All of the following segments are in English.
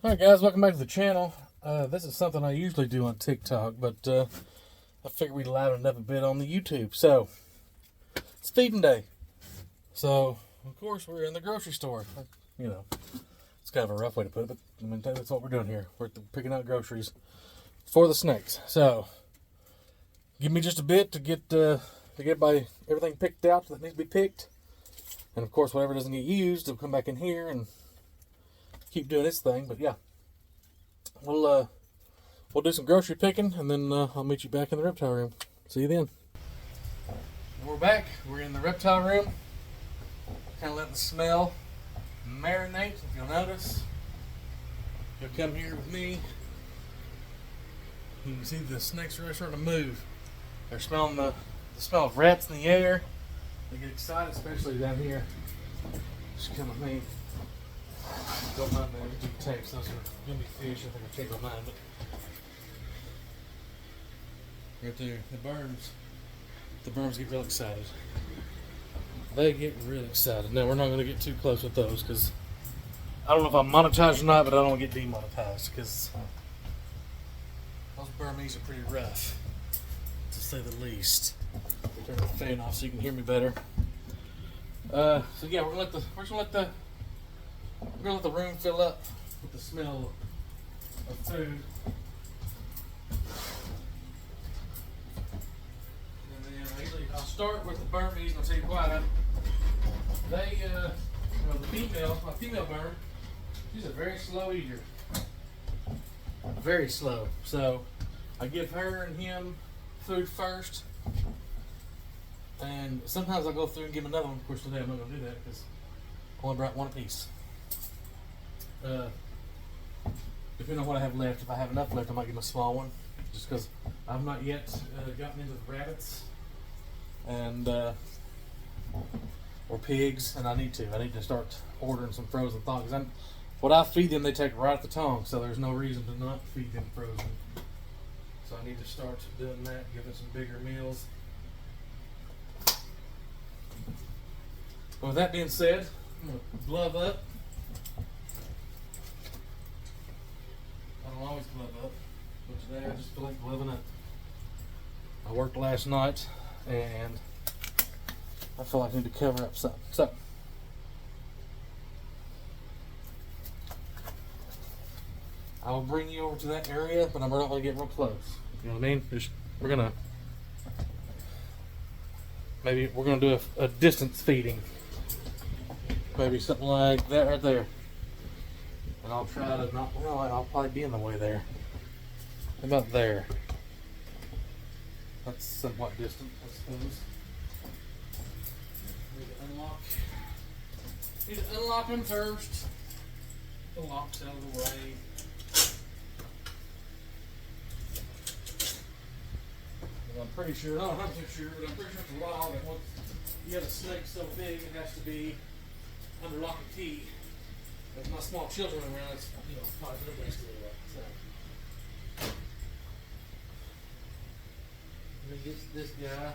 Alright guys, welcome back to the channel. This is something I usually do on TikTok, but I figured we'd liven it up a bit on the YouTube. So, it's feeding day. So, of course, we're in the grocery store. You know, it's kind of a rough way to put it, but I mean, that's what we're doing here. We're picking out groceries for the snakes. So, give me just a bit to get everything picked out that needs to be picked. And of course, whatever doesn't get used, will come back in here and keep doing its thing. But yeah, we'll do some grocery picking, and then I'll meet you back in the reptile room. See you then. We're back. We're in the reptile room. Kind of let the smell marinate. If you'll notice, you'll come here with me. You can see the snakes are starting to move. They're smelling the smell of rats in the air. They get excited, especially down here. Just come with me. Don't mind that. You can take those are gummy fish. I think I changed my mind, but right there, the berms get real excited. They get real excited. Now we're not going to get too close with those because I don't know if I'm monetized or not, but I don't want to get demonetized because those Burmese are pretty rough, to say the least. Turn the fan off so you can hear me better. So yeah, we're gonna let the room fill up with the smell of food. And then I'll start with the Burmese, and I'll tell you why. My female Burm, she's a very slow eater. Very slow. So I give her and him food first. And sometimes I'll go through and give him another one. Of course, today I'm not going to do that because I only brought one apiece. Depending on what I have left, if I have enough left, I might give him a small one. Just because I've not yet gotten into the rabbits and or pigs, and I need to. I need to start ordering some frozen thawed. Because what I feed them, they take right at the tongue, so there's no reason to not feed them frozen. So I need to start doing that, give them some bigger meals. But with that being said, I'm going to glove up. I don't always glove up, but today I just feel like gloving up. I worked last night and I feel like I need to cover up something. So, I will bring you over to that area, but I'm not going to get real close. You know what I mean? We're going to do a distance feeding. Maybe something like that right there. And I'll try to not, well, I'll probably be in the way there. How about there? That's somewhat distant, I suppose. Need to unlock him first. The lock's out of the way. Well, I'm pretty sure, no, I'm not too sure, but I'm pretty sure it's a law that once you have a snake so big, it has to be under lock and key. With my small children around, it's probably for the best anyway. So, let me get this guy.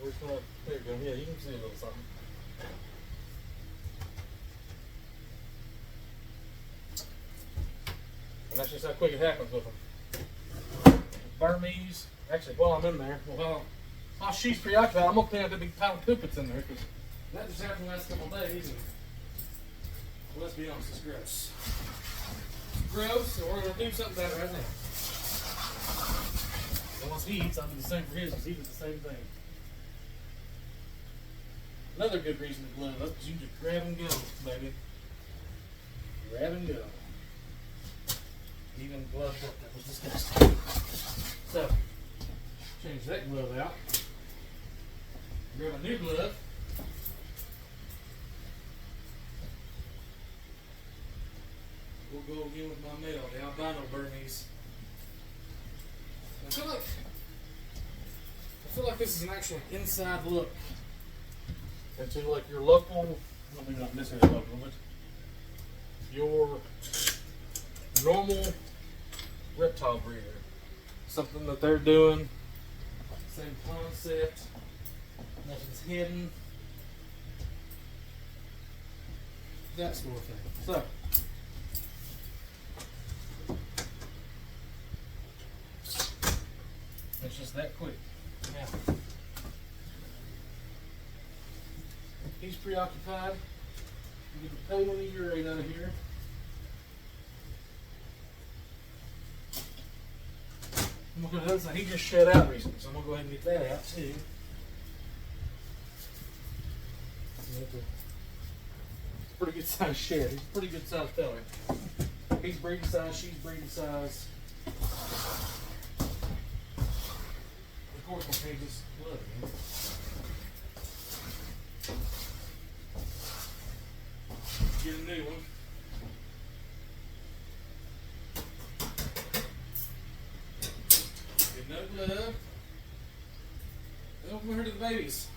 There you go. Yeah, you can see a little something. And that's just how quick it happens with them. Burmese. Actually, while I'm in there, while she's preoccupied, I'm going to clean out that big pile of poop that's in there because that just happened the last couple of days. And, well, let's be honest, it's gross. Gross, and we're going to do something about it right now. And once he eats, I'll do the same for his because he does the same thing. Another good reason to glove up is you just grab and go, baby. Grab and go. Even gloved up, that was disgusting. So, change that glove out. Grab a new glove. We'll go again with my male, the albino Burmese. I feel like this is an actual inside look into like your local, well, maybe not necessarily local, but your normal reptile breeder. Something that they're doing, same concept, nothing's hidden. that sort of thing. So, it's just that quick. Now, he's preoccupied. You get the pain in the urate out of here. I'm gonna go to the other side. He just shed out recently, so I'm gonna go ahead and get that out too. It's a pretty good size shed. He's a pretty good size feller. He's breeding size, she's breeding size. Of course, my page is blood. Get a new one. Get no blood. Over here to the babies.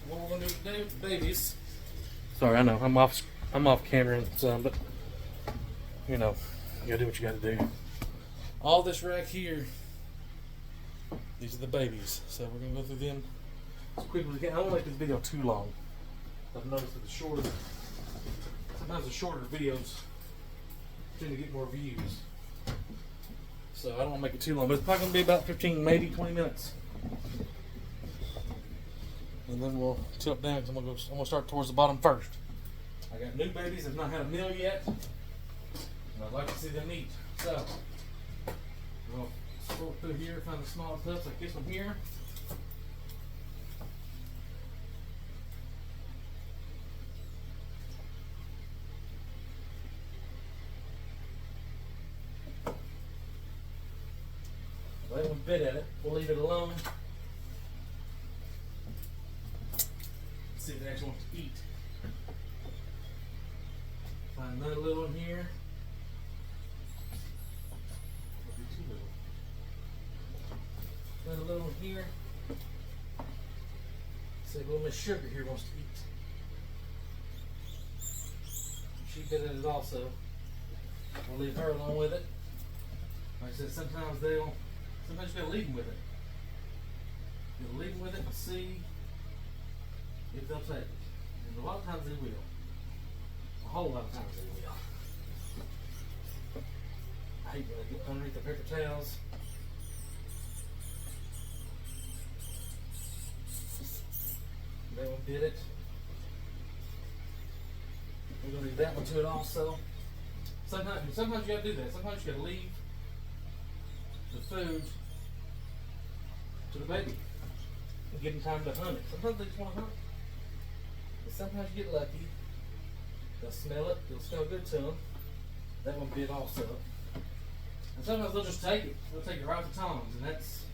What we're gonna do today with the babies. Sorry, I know I'm off camera and some, but you know, you gotta do what you gotta do. All this rack here, these are the babies. So we're gonna go through them as quickly as we can. I don't want to make this video too long. I've noticed that sometimes the shorter videos tend to get more views. So I don't want to make it too long, but it's probably going to be about 15, maybe 20 minutes. And then we'll tilt down because I'm going to start towards the bottom first. I got new babies that have not had a meal yet, and I'd like to see them eat. So we'll sort through here, find the smaller pups like this one here. Let one bit at it. We'll leave it alone. See if it actually wants to eat. Find another little one here. Too little. Another little one here. See if little Miss Sugar here wants to eat. She bit at it also. We'll leave her alone with it. Like I said, sometimes you gotta leave them with it. You gotta leave them with it and see if they'll take it. And a lot of times they will. A whole lot of times they will. I hate when they get underneath the paper towels. That one bit it. We're gonna leave that one to it also. Sometimes you gotta do that. Sometimes you gotta leave the food to the baby and give them time to hunt it. Sometimes they just want to hunt it. But sometimes you get lucky. They'll smell it. It'll smell good to them. That one bit also. And sometimes they'll just take it. They'll take it right off the tongs. And let's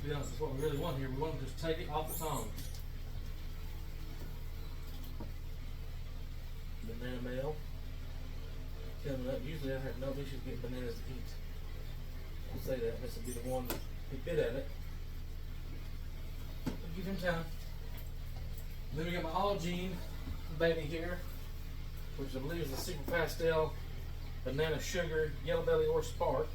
be honest, that's what we really want here. We want them to just take it off the tongs. Banana male. Coming up. Usually I have no issues getting bananas to eat. I'll say that. This will be the one who bit at it. We'll give him time. Then we got my all gene baby here, which I believe is a super pastel banana sugar yellow belly or spark.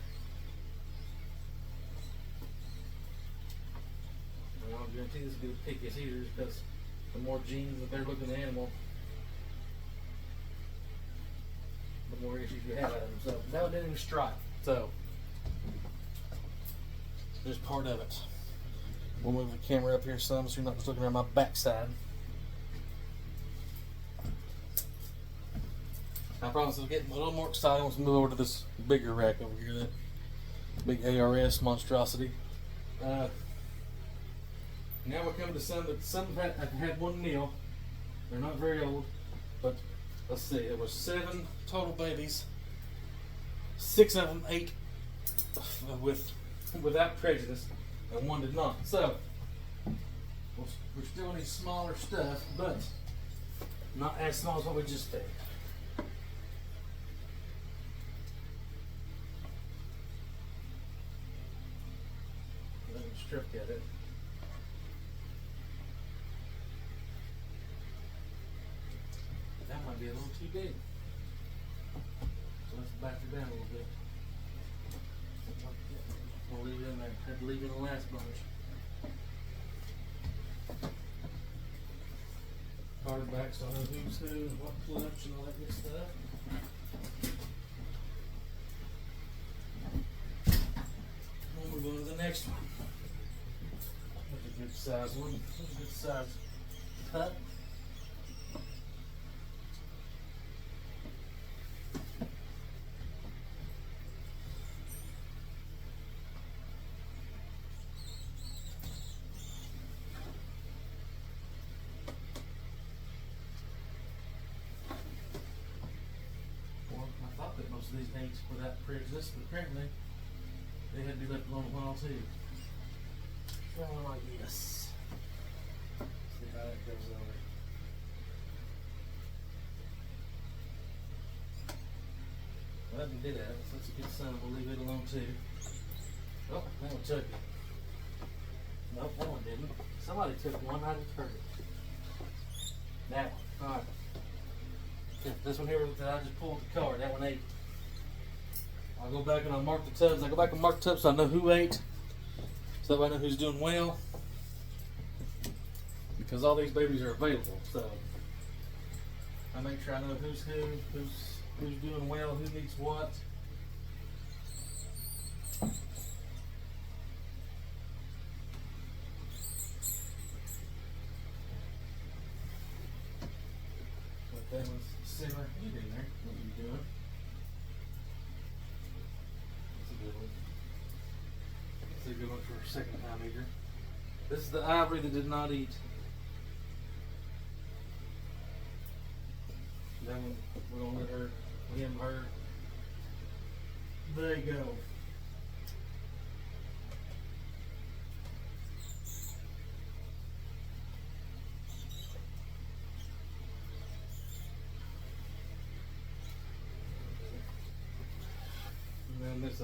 And I'll guarantee this will be the pickiest eaters because the more genes, the better looking the animal, the more issues you have out of them. So that one didn't even strike. So there's part of it. We'll move the camera up here some so you're not just looking around my backside. I promise it'll get a little more exciting once we move over to this bigger rack over here, that big ARS monstrosity. Now we're coming to some that have had one meal. They're not very old, but let's see, there was 7 total babies. 6 of them ate without prejudice, and 1 did not. So we're still in smaller stuff, but not as small as what we just fed. Let me strip at it. That might be a little too big. So let's back her down a little bit. We'll leave it in there. Had to leave it in the last bunch. card back so I know who's who and what flips and all that good stuff. We'll move on to the next one. That's a good size one. That's a good size cut. Most of these dates without pre-exist, but apparently they had to be left alone a while too. Try one like this. See how that goes over. Well, that did that, so that's a good sign. We'll leave it alone too. Oh, that one took it. Nope, that one didn't. Somebody took one. I just heard it. That one. Alright. This one here that I just pulled the card, that one ate. I'll go back and I'll mark the tubs. I go back and mark the tubs so I know who ate. So that I know who's doing well. Because all these babies are available. So I make sure I know who's who, who's doing well, who needs what. Let that one simmer. You in there. What are you doing? That's a good one. That's a good one for a second time eater. This is the ivory that did not eat. That one, we're gonna let her, her. There you go. And then this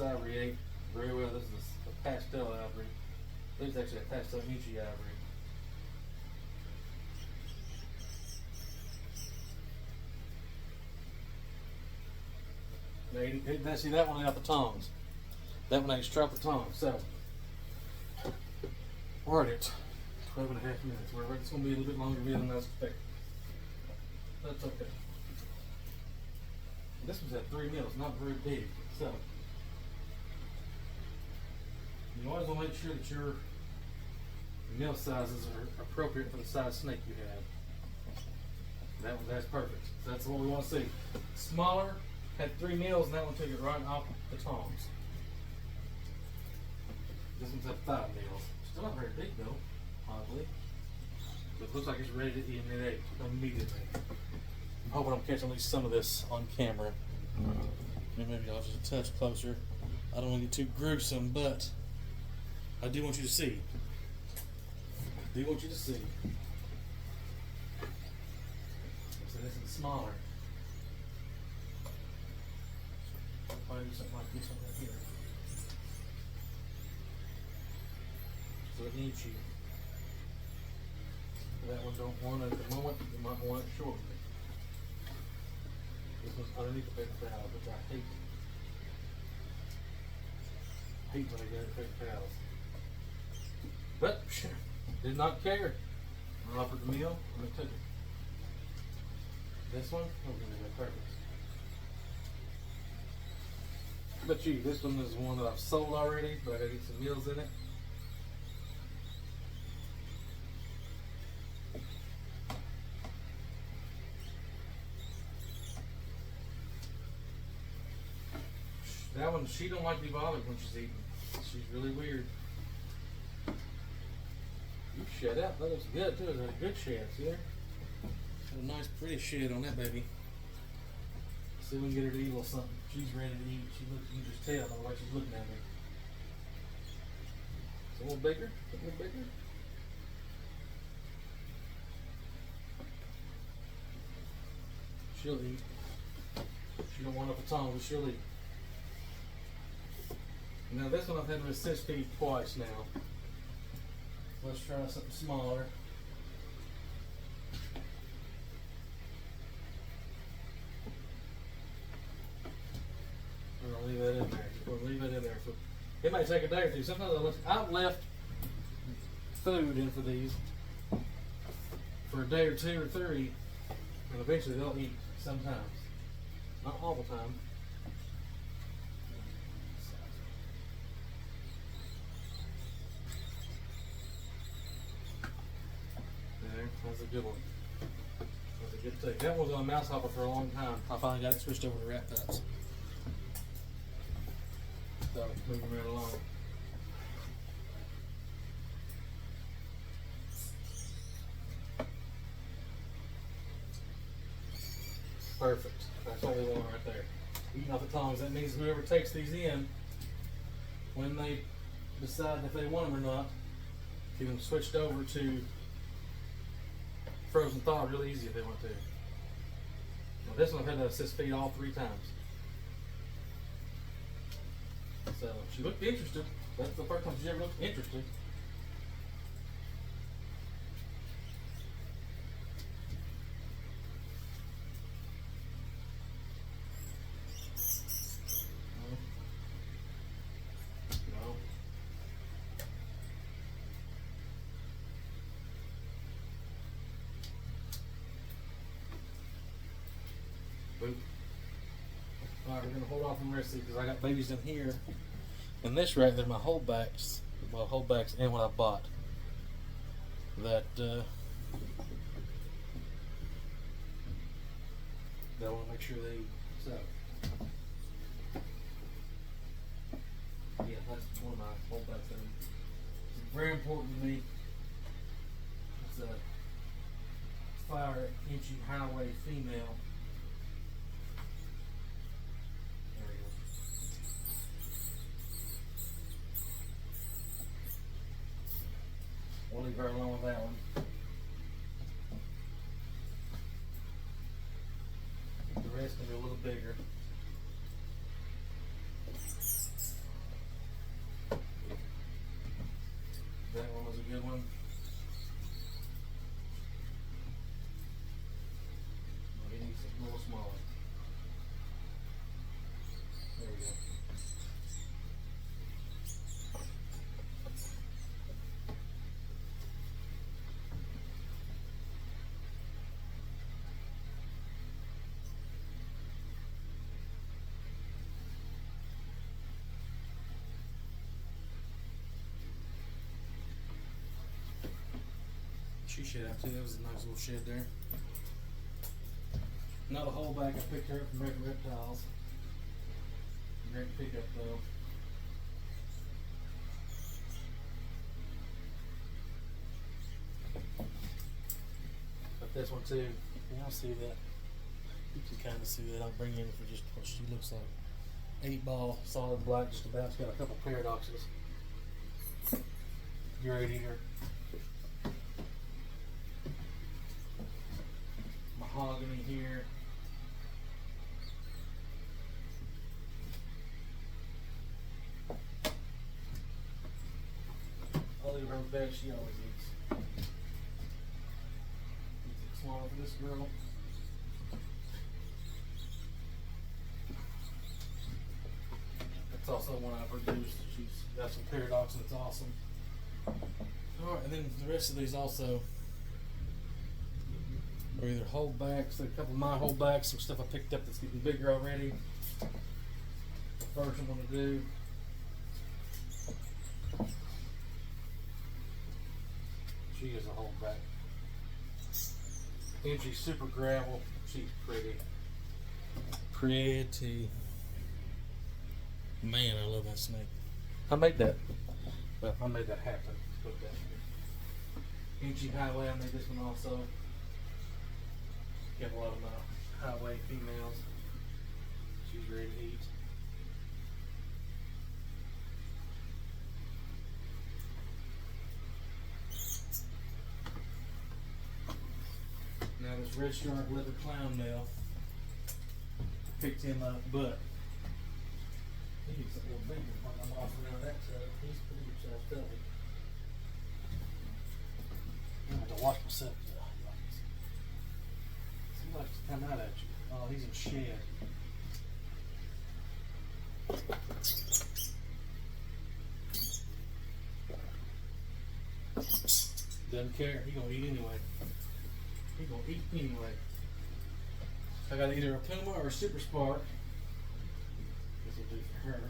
ivory ate very well. This is a pastel ivory. This is actually a pastel Michi ivory. See that one ate the tongs. That one ate straight off the tongs. So we're at 12 and a half minutes. It's going to be a little bit longer video than I was expecting. That's okay. This one's at 3 meals, not very big. So you always want to make sure that your meal sizes are appropriate for the size snake you have. That's perfect. That's what we want to see. Smaller. Had 3 meals and that one took it right off the tongs. This one's at 5 meals. Still not very big though, oddly. But it looks like it's ready to eat and it ate immediately. I'm hoping I'm catching at least some of this on camera. Maybe I'll just a touch closer. I don't want to get too gruesome, but I do want you to see. I do want you to see. So this is smaller. I'll do something like this one right here. So it needs you. That one don't want it at the moment, you might want it shortly. This one's underneath the paper towel, which I hate. I hate when I get paper towels. But did not care. I offered the meal and I took it. This one, I'm gonna go perfect. But this one is one that I've sold already, but I gotta get some meals in it. That one, she don't like to be bothered when she's eating. She's really weird. You shed out. That looks good too. It's a good shed. See there? Got a nice pretty shed on that baby. See if we can get her to eat a little something. She's ready to eat. She looks, you can just tell by the way she's looking at me. It's a little bigger. A little bigger. She'll eat. She don't want up a tongue, but she'll eat. Now this one I've had to assist feed twice now. Let's try something smaller. We're gonna leave that in there. Just gonna leave it in there. So it might take a day or two. Sometimes I've left food in for these for a day or two or three, and eventually they'll eat sometimes. Not all the time. There, that's a good one. That's a good take. That one was on a mouse hopper for a long time. I finally got it switched over to rat pups. So, moving right along. Perfect. That's what we want right there. Eating off the tongs. That means whoever takes these in, when they decide if they want them or not, get them switched over to frozen thaw really easy if they want to. Now this one I've had to assist feed all 3 times. So she looked interested. That's the first time she ever looked interested. No. Boop. Alright, we're going to hold off on the rest of these because I got babies in here. And this right there, my holdbacks, well, holdbacks and what I bought. That I want to make sure they eat. So, yeah, that's one of my holdbacks that is very important to me. It's a fire inchy highway female. We'll leave her alone with that one. The rest can be a little bigger. That one was a good one. He needs something a little smaller. There we go. She shed out too. That was a nice little shed there. Another whole bag I picked her up from American Reptiles. Great pickup though. But this one too. Y'all see that? You can kind of see that. I'll bring you in for just what she looks like. 8-ball, solid black, just about. It's got a couple paradoxes. Great eater. Mahogany here. I'll leave her in bed, she always eats. Eats small for this girl. That's also one I produced. She's got some paradox and it's awesome. Alright, and then the rest of these also or either holdbacks, a couple of my holdbacks, some stuff I picked up that's getting bigger already. The first I'm going to do. She is a holdback. And she's super gravel. She's pretty. Pretty. Man, I love that snake. I made that. Well, I made that happen. Put that here. Inchy Highway, I made this one also. Got a lot of my highway females. She's ready to eat. Now this red shark leather clown male, picked him up, but he's a little bigger when I'm off around that side. He's pretty self-telling. I have to watch myself. He likes to come out at you. Oh, he's in shed. Doesn't care. He's gonna eat anyway. He gonna eat anyway. I got either a Puma or a Super Spark. This will do for her.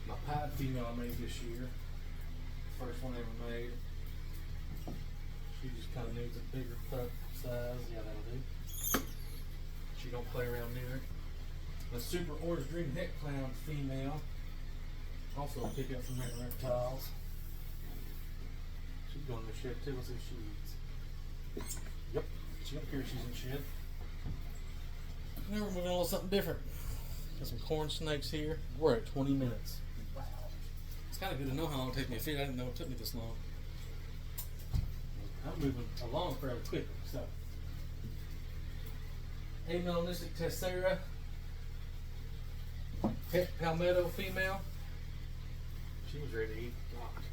My pied female I made this year. First one I ever made. She just kind of needs a bigger pup size. Yeah, that'll do. She don't play around neither. The Super Orange Green Heck Clown female. Also a pickup from Red Reptiles. She's going in the shed too. Let's see if she eats. Yep. She don't care if she's in the shed. Now we're moving on to something different. Got some corn snakes here. We're at 20 minutes. Wow. It's kind of good to know how long it takes me to feed. I didn't know it took me this long. I'm moving along fairly quickly. So, a melanistic tessera, pet palmetto female. She was ready to eat. God.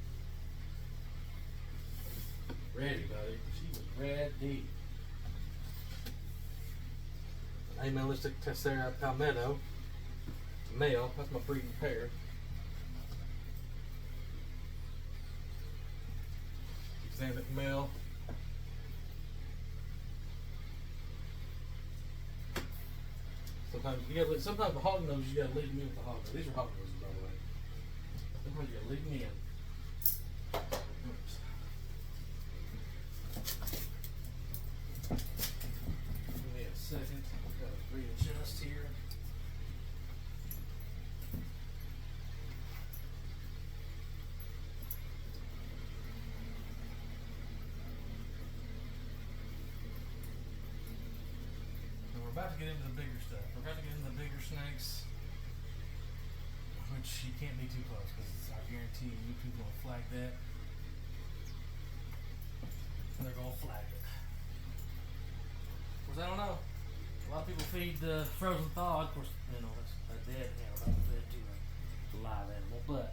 Ready, buddy. She was ready. A melanistic tessera palmetto male. That's my breeding pair. Xanthic male. Sometimes the hog nose you gotta leave them in with the hog nose. These are hog noses, by the way. Sometimes you gotta leave them in. Oops. Give me a second. I've got to readjust here. We're about to get into the bigger stuff. We're about to get into the bigger snakes, which you can't be too close because I guarantee you YouTube will flag that. And they're going to flag it. Of course, I don't know. A lot of people feed frozen thaw. Of course, you know, that's a dead animal, not fed to a live animal, but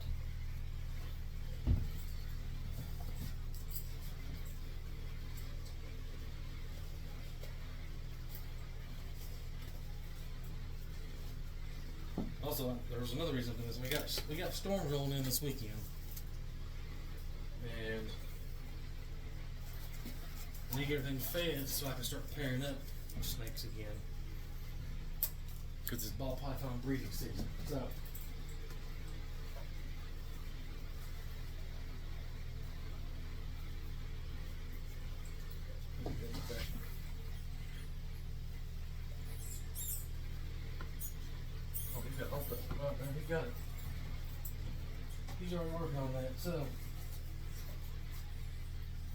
also, there was another reason for this. We got storms rolling in this weekend, and I need to get everything fed so I can start pairing up snakes again. Because it's ball python breeding season. So he got it. He's already working on that, so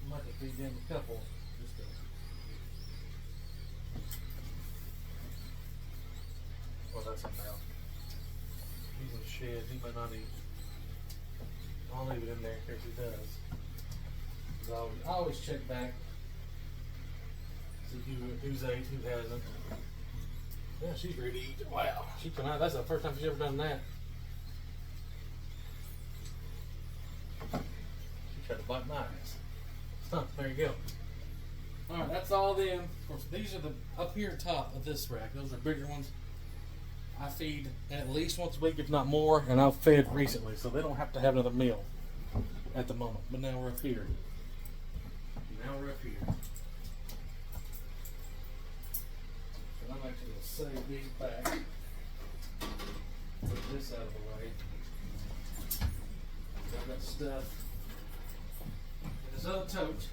I might have to feed him a couple just to that's him now. He's in the shed, he might not eat. I'll leave it in there in case he does. I always check back, see who's ate, who hasn't. Yeah, she's ready to eat. Wow, she come out. That's the first time she's ever done that. She tried to bite my ass. Huh, there you go. Alright, that's all of them. Of course, these are the up here top of this rack. Those are bigger ones. I feed at least once a week, if not more, and I've fed recently, so they don't have to have another meal at the moment. But now we're up here. I'm actually going to save these back. Put this out of the way. Got that stuff in this other tote.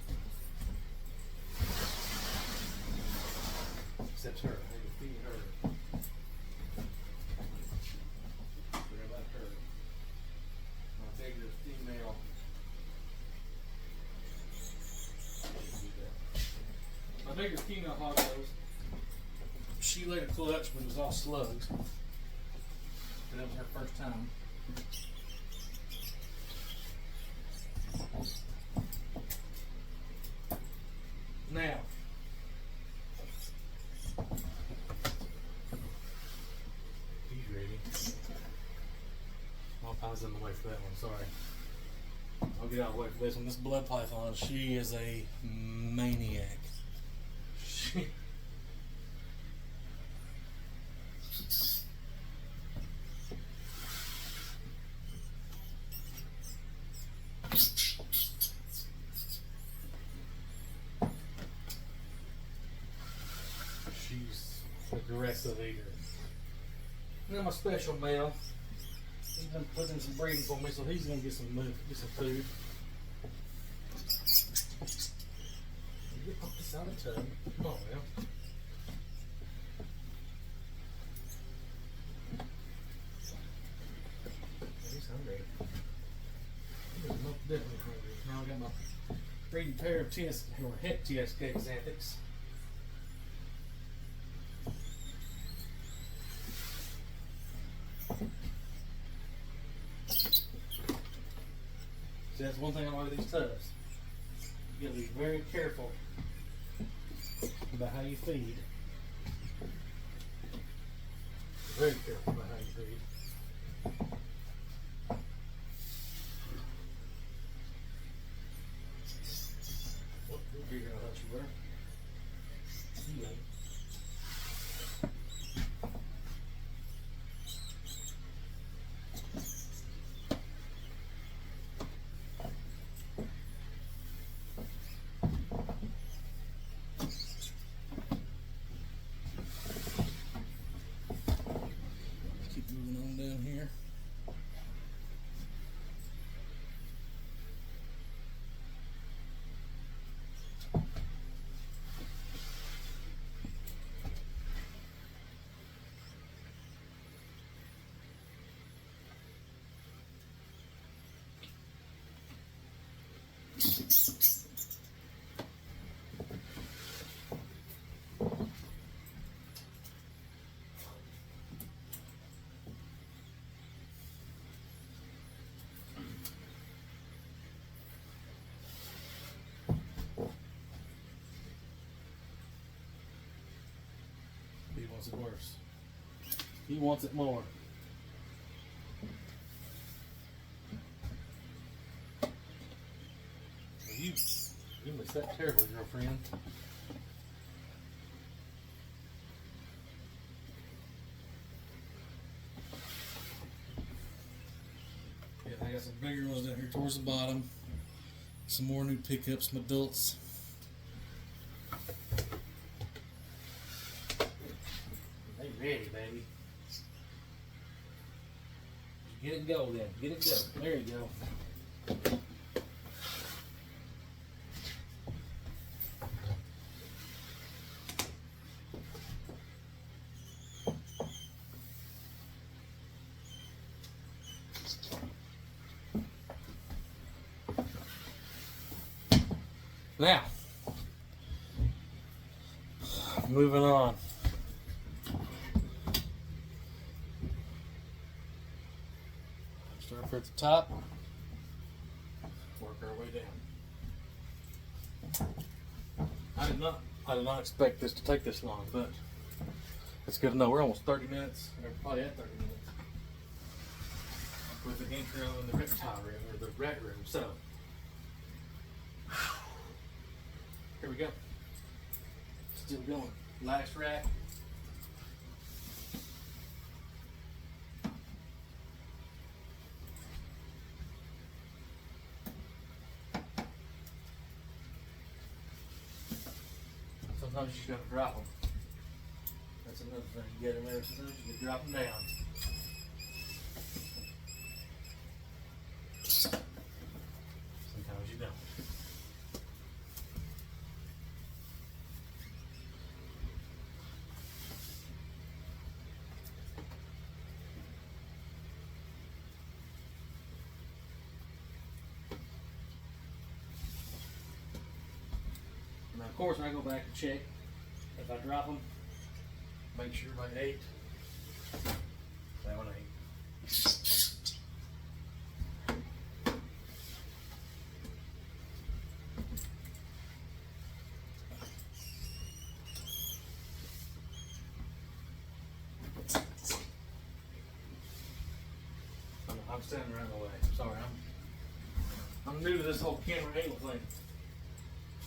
Except her. I need to feed her. Forget about her. My bigger female. My bigger female hog nose. She laid a clutch, but it was all slugs. And that was her first time. Now, he's ready. I was in the way for that one, sorry. I'll get out of the way for this one. This blood python, she is a maniac. aggressive eater. Now my special male, he's been putting in some breeding for me, so he's gonna get some food. You pump this out of the tub. Come on now. He's hungry. He's most definitely hungry. Now I got my breeding pair of het TSK xanthics. See, that's one thing I like with these tubs. You gotta be very careful about how you feed. Very careful about how you feed. What bigger I thought you were? You ain't. Moving on down here. He wants it worse. He wants it more. You missed that terribly, girlfriend. Yeah, I got some bigger ones down here towards the bottom. Some more new pickups, some adults. They ready, baby. Get it go then. Get it go. There you go. Now, moving on. Start at the top, work our way down. I did not expect this to take this long, but it's good to know. We're almost 30 minutes, or probably at 30 minutes, with the intro and the reptile room, or the rat room. So, here we go. Still going. Last rack. Sometimes you just gotta drop them. That's another thing. You get them there. Sometimes you can drop them down. Sometimes you don't. Now, of course, I go back and check if I drop them. Make sure my 8. That one 8. I'm standing right in the way. Sorry, I'm new to this whole camera angle thing.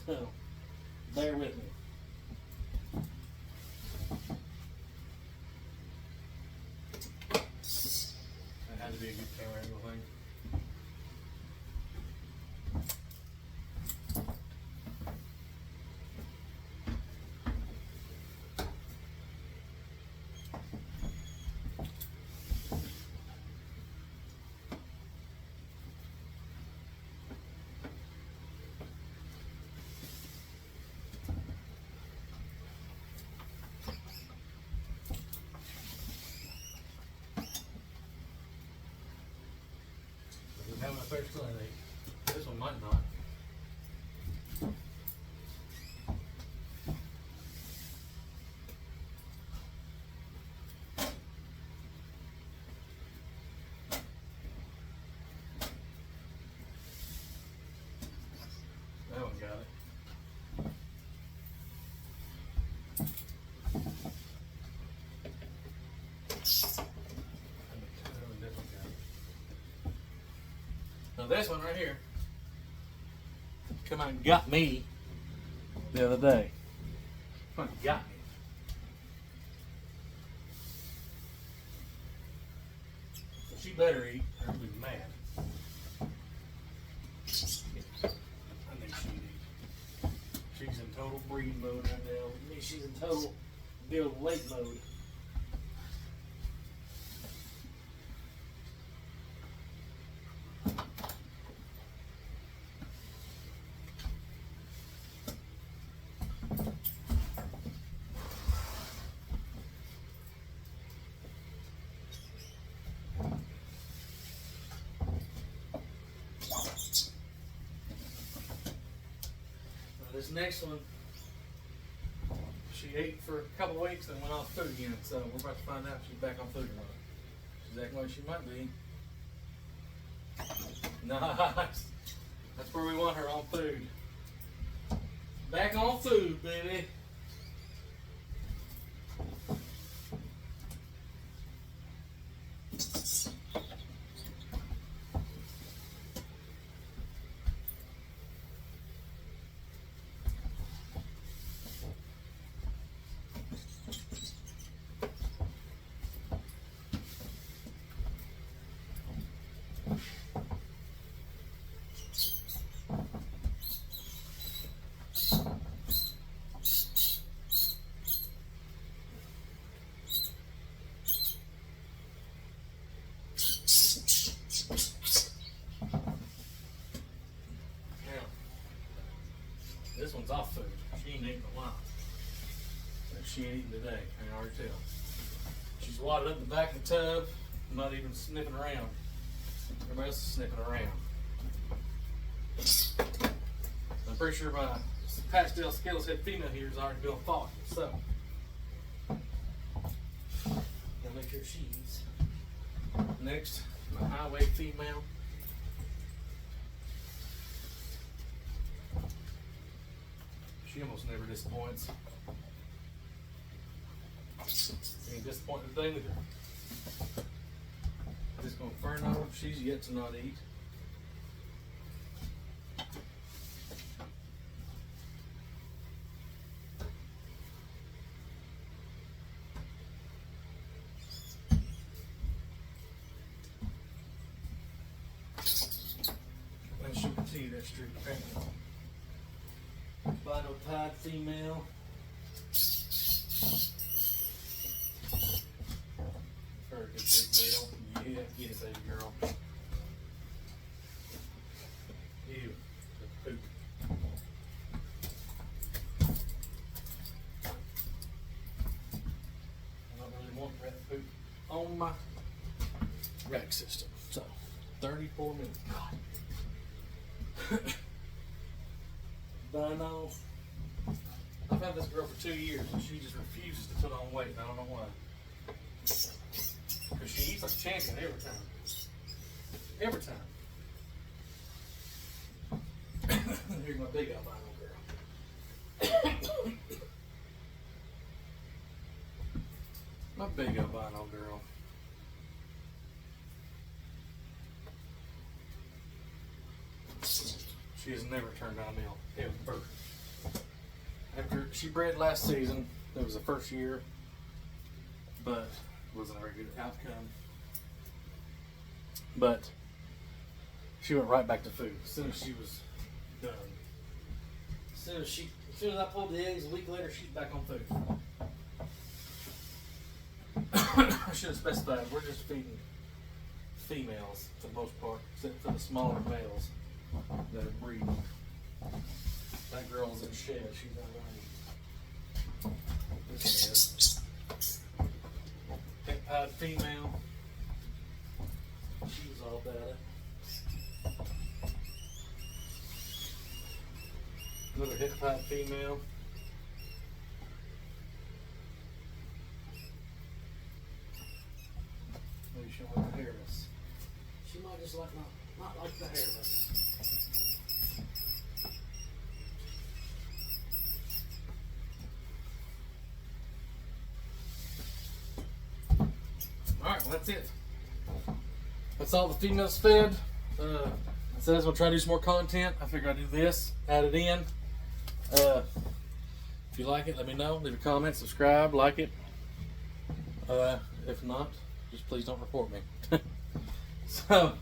So, bear with me. That had to be a good camera angle thing. know if they're still in it. This one might not. That one got it. Now this one right here come out and got me the other day. Come on, got me. So she better eat or I'll be mad. I think she'd eat. She's in total breed mode right now. I mean, she's in total build weight mode. This next one, she ate for a couple weeks and went off food again. So we're about to find out if she's back on food or not. She's acting like she might be. Nice. That's where we want her, on food. Back on food, baby. This one's off food. She ain't eating a lot. She ain't eating today, I can already tell. She's wadded up the back of the tub, not even sniffing around. Everybody else is sniffing around. I'm pretty sure my pastel scales head female here is already doing fought. So, gotta make sure she eats. Next, my highway female. She almost never disappoints. Ain't disappointed today either. This Inferno, she's yet to not eat. And she'll continue that streak apparently. Albino pied female. Very good big male. Yeah, get it, baby girl. Ew, the poop. I don't really want rat poop on my rack system. So, 34 minutes. God. Albino. I've had this girl for 2 years and she just refuses to put on weight. I don't know why. Because she eats like a champion every time. Every time. Here's my big albino girl. My big albino girl. She has never turned down a meal, ever. After she bred last season, it was the first year, but it wasn't a very good outcome. But she went right back to food as soon as she was done. As soon as I pulled the eggs, a week later, she's back on food. I should have specified, we're just feeding females for the most part, except for the smaller males that are breeding. That girl's in shed, she's not running. This one is. Pink pied female. She was all about it. Another hip pipe female. Maybe she'll like the hairless. She might just like not like the hairless. Alright, well that's it. That's all the females fed. It says we'll try to do some more content. I figured I'd do this, add it in. If you like it, let me know. Leave a comment, subscribe, like it. If not, just please don't report me. So,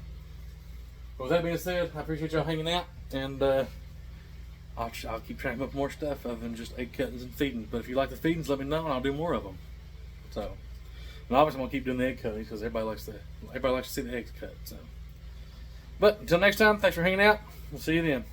with that being said, I appreciate y'all hanging out, and I'll keep trying to come up with more stuff other than just egg cuttings and feedings. But if you like the feedings, let me know, and I'll do more of them. So, and obviously I'm gonna keep doing the egg cuttings because everybody likes to see the eggs cut. So, but until next time, thanks for hanging out. We'll see you then.